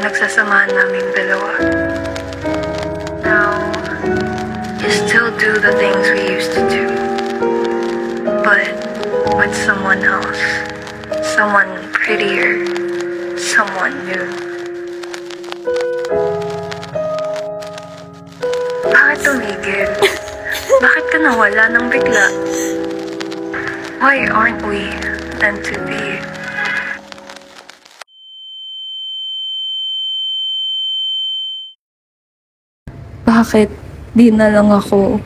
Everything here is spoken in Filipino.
pinagsasamahan naming dalawa. Now, you still do the things we used to do, but with someone else, someone prettier, someone new. Bakit tumigil? Bakit ka nawala ng bigla? Why aren't we meant to be? Bakit di na lang ako